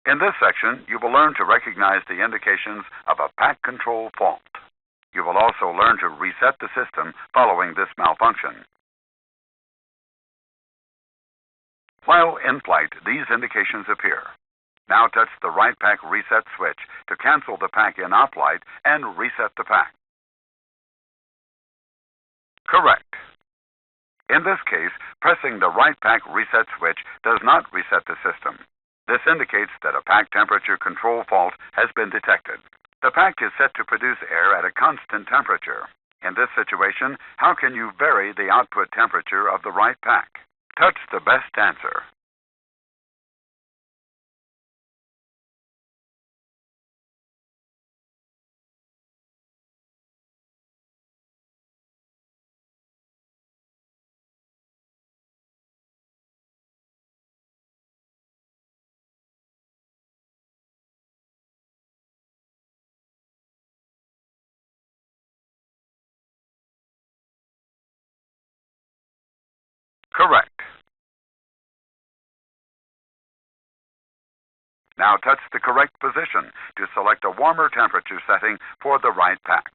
In this section, you will learn to recognize the indications of a pack control fault. You will also learn to reset the system following this malfunction. While in flight, these indications appear. Now touch the right pack reset switch to cancel the pack in op light and reset the pack. Correct. In this case, pressing the right pack reset switch does not reset the system. This indicates that a pack temperature control fault has been detected. The pack is set to produce air at a constant temperature. In this situation, how can you vary the output temperature of the right pack? Touch the best answer. Correct. Now touch the correct position to select a warmer temperature setting for the right pack.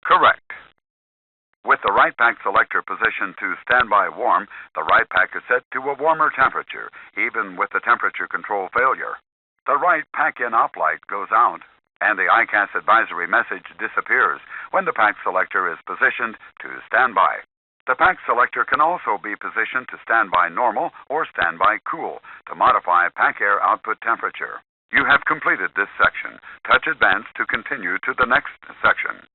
Correct. With the right pack selector positioned to standby warm, the right pack is set to a warmer temperature, even with the temperature control failure. The right pack in op light goes out, and the ICAS advisory message disappears when the pack selector is positioned to standby. The pack selector can also be positioned to standby normal or standby cool to modify pack air output temperature. You have completed this section. Touch Advance to continue to the next section.